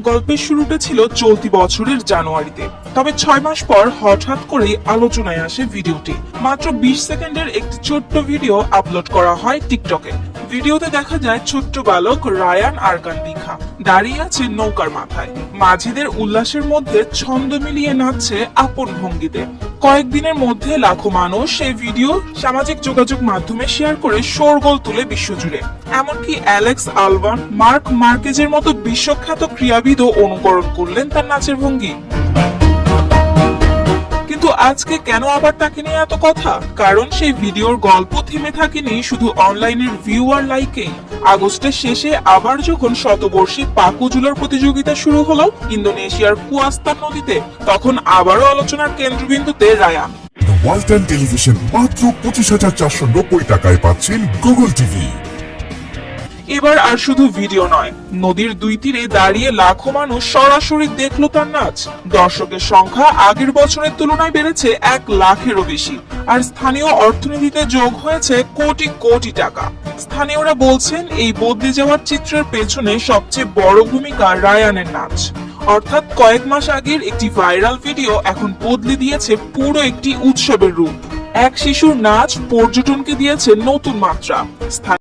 গল্পের শুরুটা ছিল চলতি বছরের জানুয়ারিতে, তবে 6 মাস পর হঠাৎ করেই আলোচনায় আসে ভিডিওটি। মাত্র 20 সেকেন্ডের একটি ছোট্ট ভিডিও আপলোড করা হয় টিকটকে। ভিডিওতে দেখা যায় ছোট্ট বালক রায়ান আরকান দিখা দাঁড়িয়ে আছে নৌকার মাথায়, মাঝিদের উল্লাসের মধ্যে ছন্দ মিলিয়ে নাচছে আপন ভঙ্গিতে। কয়েকদিনের মধ্যে লাখো মানুষ এই ভিডিও সামাজিক যোগাযোগ মাধ্যমে শেয়ার করে শোরগোল তুলে বিশ্বজুড়ে। এমনকি অ্যালেক্স আলবান, মার্ক মার্কেজের মতো বিশ্বখ্যাত ক্রীড়াবিদও অনুকরণ করলেন তার নাচের ভঙ্গি। কিন্তু আজকে কেন আবার তাকে নিয়ে এত কথা? কারণ সেই ভিডিওর গল্প থেমে থাকেনি শুধু অনলাইনের ভিউ আর লাইকে। আগস্টের শেষে আবার যখন শতবর্ষী পাকুজুলার প্রতিযোগিতা শুরু হলো ইন্দোনেশিয়ার কুয়াস্তান নদীতে, তখন আবারও আলোচনার কেন্দ্রবিন্দুতে রায়ান। ওয়ালটন টেলিভিশন মাত্র 25,490 টাকায় পাচ্ছেন গুগল টিভি। এবার আর শুধু ভিডিও নয়, নদীর দুই তীরে দাঁড়িয়ে লাখো মানুষ সরাসরি দেখলো তার নাচ। দর্শকের সংখ্যা আগের বছরের তুলনায় বেড়েছে 1 লাখেরও বেশি, আর স্থানীয় অর্থনীতিতে যোগ হয়েছে কোটি কোটি টাকা। স্থানীয়রা বলছেন এই বদলে যাওয়ার চিত্রের পেছনে সবচেয়ে বড় ভূমিকা রায়ানের নাচ। অর্থাৎ কয়েক মাস আগের একটি ভাইরাল ভিডিও এখন বদলে দিয়েছে পুরো একটি উৎসবের রূপ। এক শিশুর নাচ পর্যটনকে দিয়েছে নতুন মাত্রা।